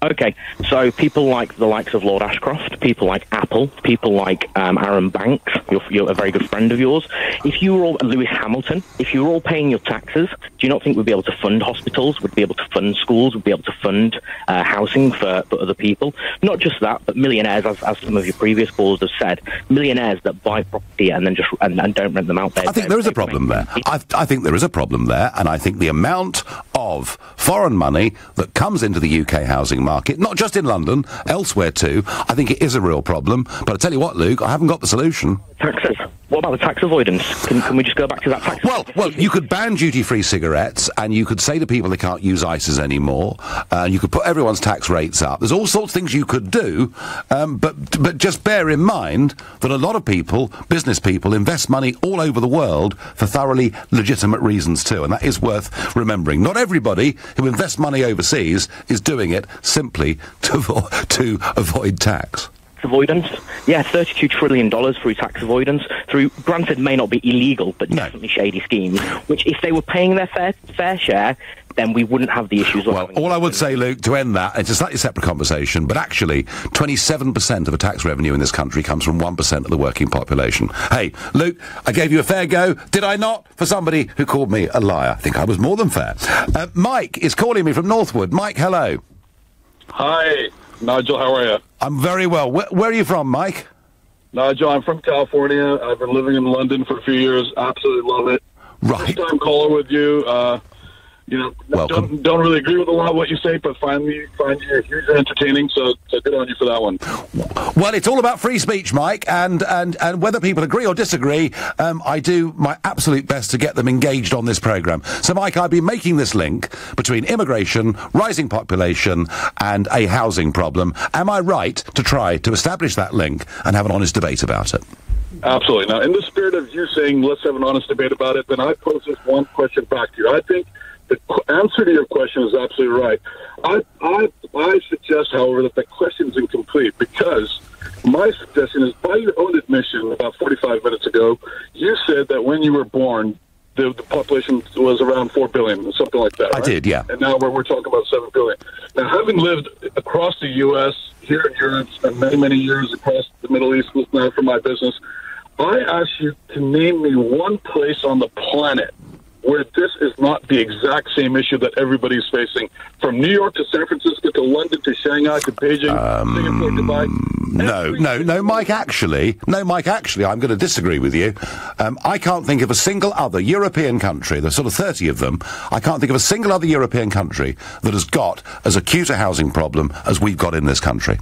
Okay, so people like the likes of Lord Ashcroft, people like Apple, people like Aaron Banks, you're a very good friend of yours. If you were all, Lewis Hamilton, if you were all paying your taxes, do you not think we'd be able to fund hospitals, we'd be able to fund schools, we'd be able to fund housing for other people? Not just that, but millionaires, as some of your previous callers have said, millionaires that buy property and then just and don't rent them out there. I think there is a problem there. I think there is a problem there, and I think the amount of foreign money that comes into the UK housing market, not just in London, elsewhere too, I think it is a real problem. But I tell you what, Luke, I haven't got the solution. Taxes. What about the tax avoidance? Can we just go back to that tax? Well, you could ban duty-free cigarettes, and you could say to people they can't use ISAs anymore, and you could put everyone's tax rates up. There's all sorts of things you could do, but just bear in mind that a lot of people, business people, invest money all over the world for thoroughly legitimate reasons too, and that is worth remembering. Not everybody who invests money overseas is doing it simply to avoid tax. Avoidance, yeah, $32 trillion through tax avoidance, through, granted, may not be illegal, but definitely shady schemes, which if they were paying their fair share, then we wouldn't have the issues. Well, all I would say, Luke, to end that, it's a slightly separate conversation, but actually, 27% of the tax revenue in this country comes from 1% of the working population. Hey, Luke, I gave you a fair go, did I not? For somebody who called me a liar. I think I was more than fair. Mike is calling me from Northwood. Mike, hello. Hi, Nigel, how are you? I'm very well. Where are you from, Mike? Nigel, I'm from California. I've been living in London for a few years. Absolutely love it. Right. First time caller with you. Don't really agree with a lot of what you say, but find you hugely entertaining, so good on you for that one. Well, it's all about free speech, Mike, and whether people agree or disagree, I do my absolute best to get them engaged on this programme. So, Mike, I've been making this link between immigration, rising population, and a housing problem. Am I right to try to establish that link and have an honest debate about it? Absolutely. Now, in the spirit of you saying, let's have an honest debate about it, then I pose this one question back to you. I think the answer to your question is absolutely right. I suggest, however, that the question is incomplete, because my suggestion is, by your own admission about 45 minutes ago, you said that when you were born, the population was around 4 billion, something like that, right? I did, yeah. And now we're talking about 7 billion. Now, having lived across the U.S., here in Europe, spent many, many years across the Middle East, now for my business, I ask you to name me one place on the planet where this is not the exact same issue that everybody's facing. From New York to San Francisco to London to Shanghai to Beijing, Singapore, Dubai. No, Mike, actually, I'm going to disagree with you. I can't think of a single other European country, there's sort of 30 of them, I can't think of a single other European country that has got as acute a housing problem as we've got in this country.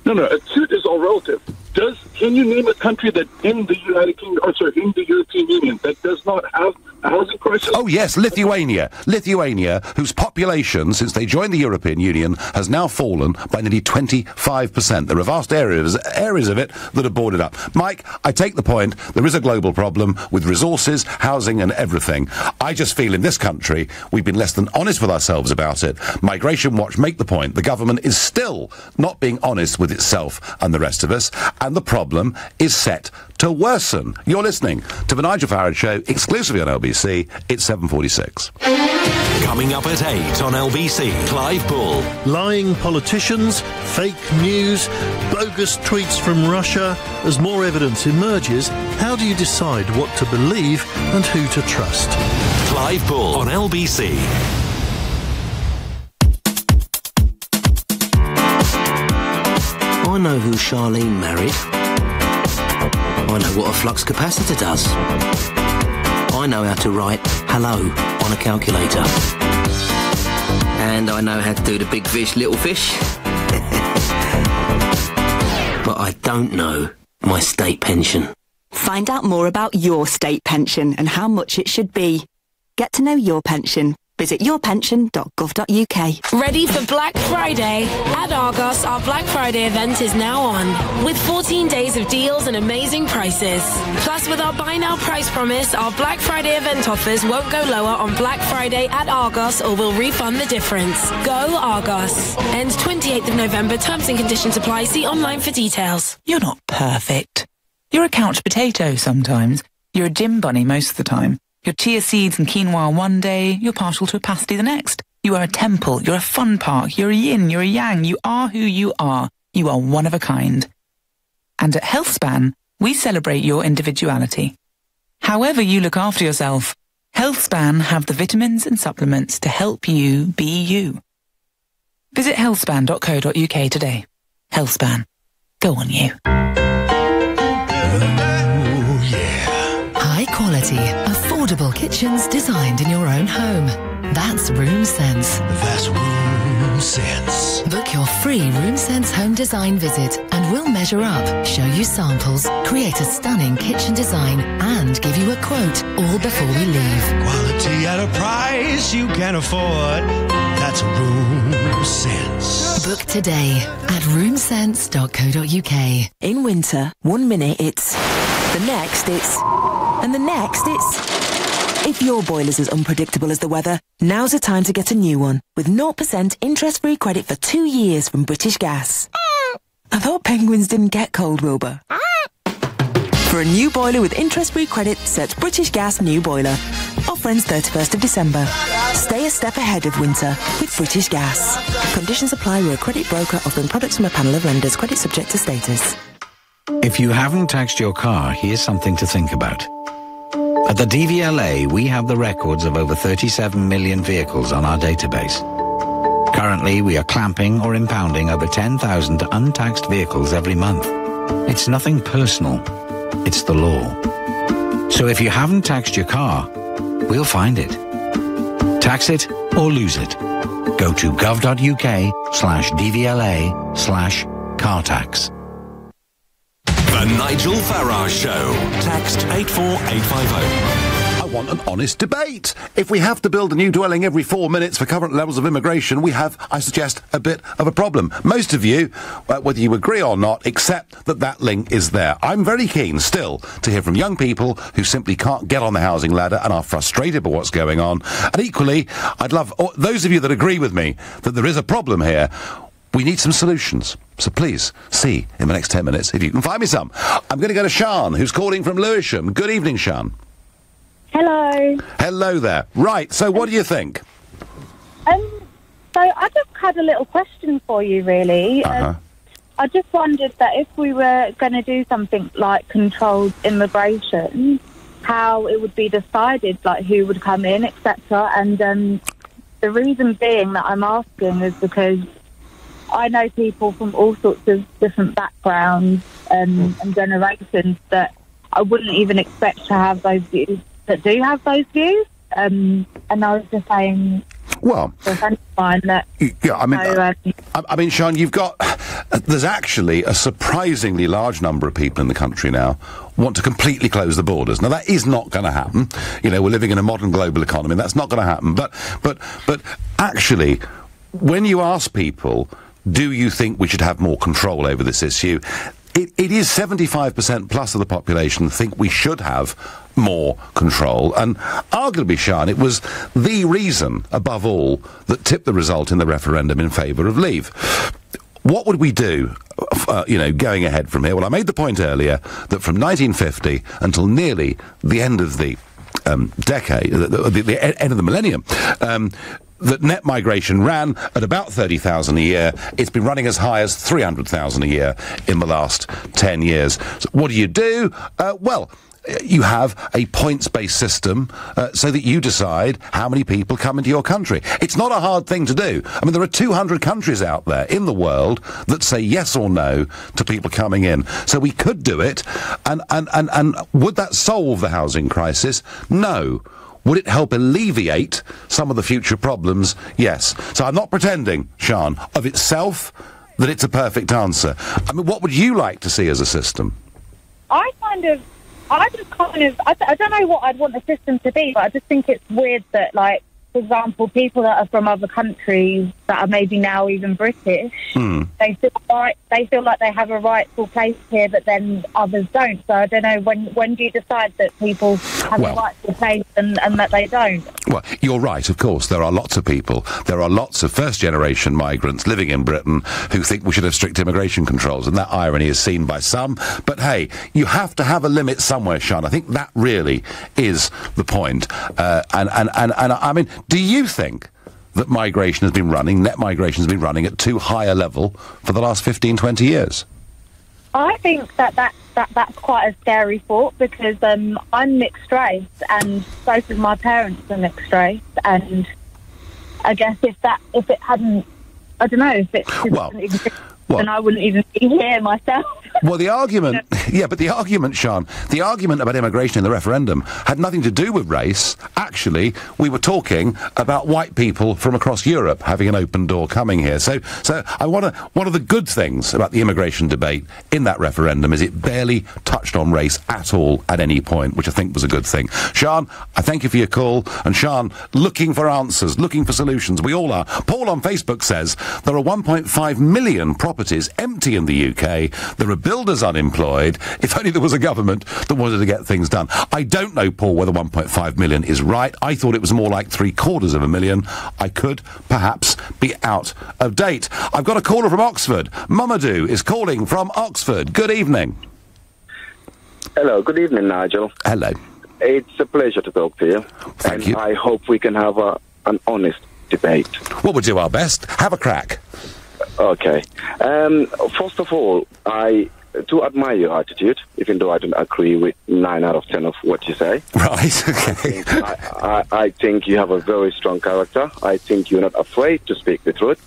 No, acute is all relative. Can you name a country that in the United Kingdom, in the European Union, that does not have a housing crisis? Oh yes, Lithuania, whose population, since they joined the European Union, has now fallen by nearly 25%. There are vast areas of it that are boarded up. Mike, I take the point. There is a global problem with resources, housing and everything. I just feel in this country we've been less than honest with ourselves about it. Migration Watch make the point. The government is still not being honest with itself and the rest of us, and the problem is set to worsen. You're listening to The Nigel Farage Show, exclusively on LBC. It's 7:46. Coming up at 8 on LBC, Clive Bull. Lying politicians, fake news, bogus tweets from Russia. As more evidence emerges, how do you decide what to believe and who to trust? Clive Bull on LBC. I know who Charlene married. I know what a flux capacitor does. I know how to write hello on a calculator. And I know how to do the big fish, little fish. But I don't know my state pension. Find out more about your state pension and how much it should be. Get to know your pension. Visit yourpension.gov.uk. Ready for Black Friday? At Argos, our Black Friday event is now on, with 14 days of deals and amazing prices. Plus, with our Buy Now price promise, our Black Friday event offers won't go lower on Black Friday at Argos, or we'll refund the difference. Go Argos. Ends 28th of November. Terms and conditions apply. See online for details. You're not perfect. You're a couch potato sometimes. You're a gym bunny most of the time. You're chia seeds and quinoa one day, you're partial to a pasty the next. You are a temple, you're a fun park, you're a yin, you're a yang, you are who you are. You are one of a kind. And at HealthSpan, we celebrate your individuality. However you look after yourself, HealthSpan have the vitamins and supplements to help you be you. Visit healthspan.co.uk today. HealthSpan. Go on you. High quality, affordable kitchens designed in your own home. That's Room Sense. That's Room Sense. Book your free Room Sense home design visit and we'll measure up, show you samples, create a stunning kitchen design and give you a quote all before we leave. Quality at a price you can afford. That's Room Sense. Book today at roomsense.co.uk. In winter, 1 minute it's, the next it's, and the next it's... If your boiler's as unpredictable as the weather, now's the time to get a new one with 0% interest-free credit for 2 years from British Gas. I thought penguins didn't get cold, Wilbur. For a new boiler with interest-free credit, search British Gas New Boiler. Offer ends 31st of December. Stay a step ahead of winter with British Gas. Conditions apply. We're a credit broker offering products from a panel of lenders. Credit subject to status. If you haven't taxed your car, here's something to think about. At the DVLA, we have the records of over 37 million vehicles on our database. Currently, we are clamping or impounding over 10,000 untaxed vehicles every month. It's nothing personal. It's the law. So if you haven't taxed your car, we'll find it. Tax it or lose it. Go to gov.uk/DVLA/car tax. The Nigel Farage Show. Text 84850. I want an honest debate. If we have to build a new dwelling every 4 minutes for current levels of immigration, we have, I suggest, a bit of a problem. Most of you, whether you agree or not, accept that that link is there. I'm very keen still to hear from young people who simply can't get on the housing ladder and are frustrated by what's going on. And equally, I'd love those of you that agree with me that there is a problem here. We need some solutions. So please, see in the next 10 minutes if you can find me some. I'm going to go to Sian, who's calling from Lewisham. Good evening, Sian. Hello. Hello there. Right, so what do you think? So I just had a little question for you, really. I just wondered that if we were going to do something like controlled immigration, how it would be decided, like who would come in, etc. And the reason being that I'm asking is because I know people from all sorts of different backgrounds and generations that I wouldn't even expect to have those views, that do have those views. And I was just saying, well, that, yeah, I mean, Sian, you've got, there's actually a surprisingly large number of people in the country now want to completely close the borders. Now, that is not going to happen. You know, we're living in a modern global economy. That's not going to happen. But actually, when you ask people, do you think we should have more control over this issue? It is 75% plus of the population think we should have more control. And arguably, Sian, it was the reason, above all, that tipped the result in the referendum in favour of leave. What would we do, going ahead from here? Well, I made the point earlier that from 1950 until nearly the end of the decade, the end of the millennium, that net migration ran at about 30,000 a year. It's been running as high as 300,000 a year in the last 10 years. So what do? Well, you have a points-based system so that you decide how many people come into your country. It's not a hard thing to do. I mean, there are 200 countries out there in the world that say yes or no to people coming in. So we could do it, and would that solve the housing crisis? No. Would it help alleviate some of the future problems? Yes. So I'm not pretending, Sian, of itself that it's a perfect answer. I mean, what would you like to see as a system? I don't know what I'd want the system to be, but I just think it's weird that, like, for example, people that are from other countries that are maybe now even British, they feel like they have a rightful place here, but then others don't. So I don't know, when do you decide that people have a rightful place and that they don't? Well, you're right, of course. There are lots of people. There are lots of first-generation migrants living in Britain who think we should have strict immigration controls, and that irony is seen by some. But hey, you have to have a limit somewhere, Sian. I think that really is the point. And I mean, do you think that migration has been running, net migration has been running at too high a level for the last 15, 20 years? I think that's quite a scary thought, because I'm mixed race and both of my parents are mixed race, and I guess if it hadn't, I don't know, if it didn't exist, then I wouldn't even be here myself. Well, the argument, Sian, the argument about immigration in the referendum had nothing to do with race. Actually, we were talking about white people from across Europe having an open door coming here. So one of the good things about the immigration debate in that referendum is it barely touched on race at all at any point, which I think was a good thing. Sian, I thank you for your call. And Sian, looking for answers, looking for solutions. We all are. Paul on Facebook says there are 1.5 million properties empty in the UK. There are builders unemployed. If only there was a government that wanted to get things done. I don't know, Paul, whether 1.5 million is right. I thought it was more like 750,000. I could perhaps be out of date. I've got a caller from Oxford. Mamadou is calling from Oxford. Good evening. Hello, good evening, Nigel. Hello. It's a pleasure to talk to you. Thank you. I hope we can have an honest debate. Well, we'll do our best. Have a crack. Okay. First of all, I do admire your attitude, even though I don't agree with 9 out of 10 of what you say. Right, okay. I think you have a very strong character. I think you're not afraid to speak the truth.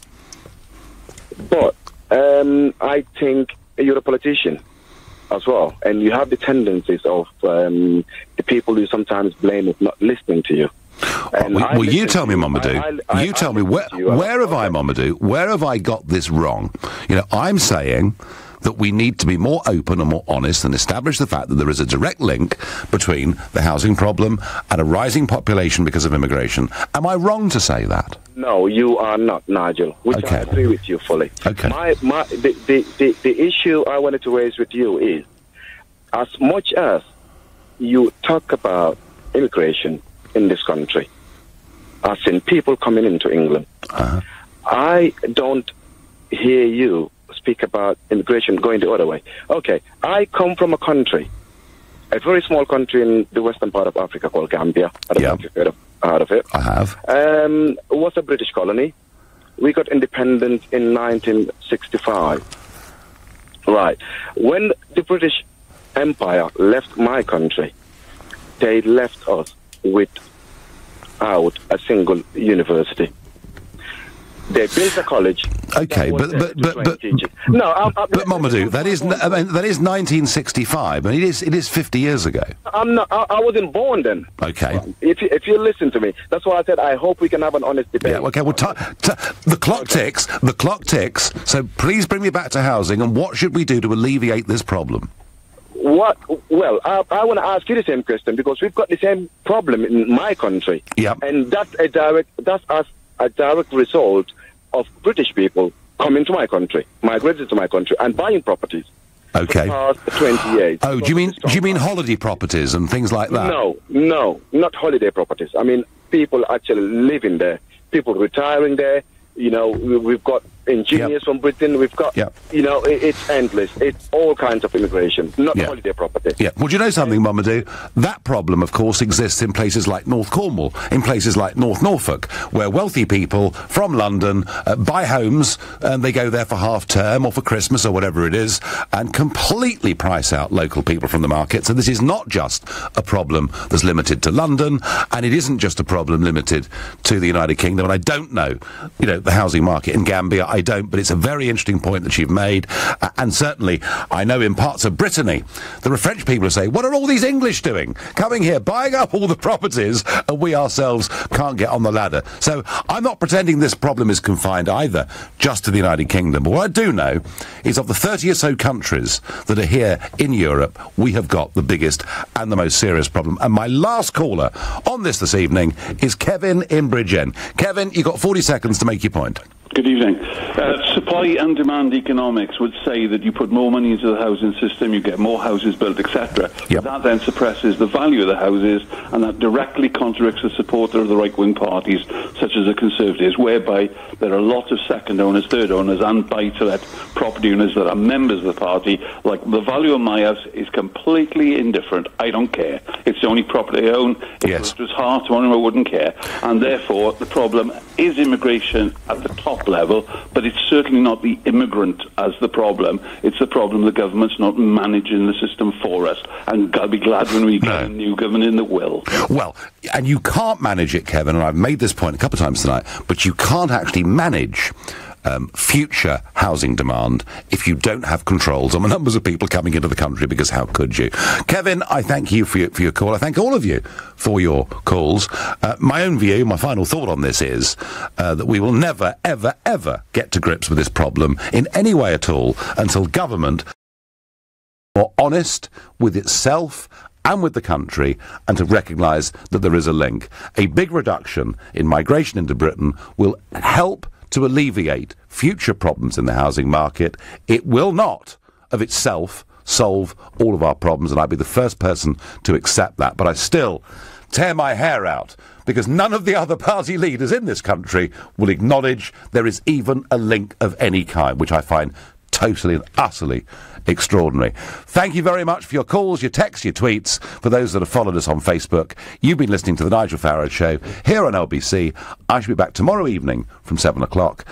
But I think you're a politician as well, and you have the tendencies of the people you sometimes blame of not listening to you. Well, you tell me, Mamadou. You tell me, where have I, Mamadou, where have I got this wrong? You know, I'm saying that we need to be more open and more honest and establish the fact that there is a direct link between the housing problem and a rising population because of immigration. Am I wrong to say that? No, you are not, Nigel, which I agree with you fully. Okay. The issue I wanted to raise with you is, as much as you talk about immigration in this country, as in people coming into England, I don't hear you speak about immigration going the other way. Okay, I come from a country, a very small country in the western part of Africa called Gambia. I don't know if you've heard of it. I have. It was a British colony. We got independent in 1965. Right. When the British Empire left my country, they left us without a single university. They built a college. Okay, but Mamadou, that is 1965, and it is 50 years ago. I wasn't born then. Okay. If you listen to me, that's why I said I hope we can have an honest debate. Yeah. Okay. Well, the clock ticks. The clock ticks. So please bring me back to housing. And what should we do to alleviate this problem? Well, I want to ask you the same question, because we've got the same problem in my country. Yeah. And that's a direct result of British people coming to my country, migrating to my country, and buying properties. Okay. For the past 20 years. Oh, do you mean holiday properties and things like that? No, not holiday properties. I mean, people actually living there, people retiring there. You know, we've got engineers from Britain. We've got, you know, it's endless. It's all kinds of immigration, not holiday property. Yeah. Well, do you know something, Mamadou? That problem, of course, exists in places like North Cornwall, in places like North Norfolk, where wealthy people from London buy homes and they go there for half-term or for Christmas or whatever it is, and completely price out local people from the market. So this is not just a problem that's limited to London, and it isn't just a problem limited to the United Kingdom. And I don't know, you know, the housing market in Gambia. I don't, but it's a very interesting point that you've made. And certainly, I know in parts of Brittany, there are French people who say, what are all these English doing? Coming here, buying up all the properties, and we ourselves can't get on the ladder. So I'm not pretending this problem is confined either just to the United Kingdom. But what I do know is of the 30 or so countries that are here in Europe, we have got the biggest and the most serious problem. And my last caller on this evening is Kevin in Bridgend. Kevin, you've got 40 seconds to make your point. Good evening. Supply and demand economics would say that you put more money into the housing system, you get more houses built, etc. Yep. That then suppresses the value of the houses, and that directly contradicts the supporter of the right-wing parties, such as the Conservatives, whereby there are a lot of second owners, third owners, and buy-to-let property owners that are members of the party. Like, the value of my house is completely indifferent. I don't care. It's the only property I own. If it was hard to own, I wouldn't care. And therefore, the problem is immigration at the top level, but it's certainly not the immigrant as the problem. It's the problem the government's not managing the system for us. And I'll be glad when we get a new government that will. Well, and you can't manage it, Kevin, and I've made this point a couple of times tonight, but you can't actually manage future housing demand if you don't have controls on the numbers of people coming into the country, because how could you? Kevin, I thank you for your call. I thank all of you for your calls. My own view, my final thought on this is that we will never, ever, ever get to grips with this problem in any way at all until government is more honest with itself and with the country, and to recognise that there is a link. A big reduction in migration into Britain will help to alleviate future problems in the housing market. It will not, of itself, solve all of our problems, and I'd be the first person to accept that. But I still tear my hair out, because none of the other party leaders in this country will acknowledge there is even a link of any kind, which I find totally and utterly extraordinary. Thank you very much for your calls, your texts, your tweets. For those that have followed us on Facebook, you've been listening to The Nigel Farage Show here on LBC. I shall be back tomorrow evening from 7 o'clock.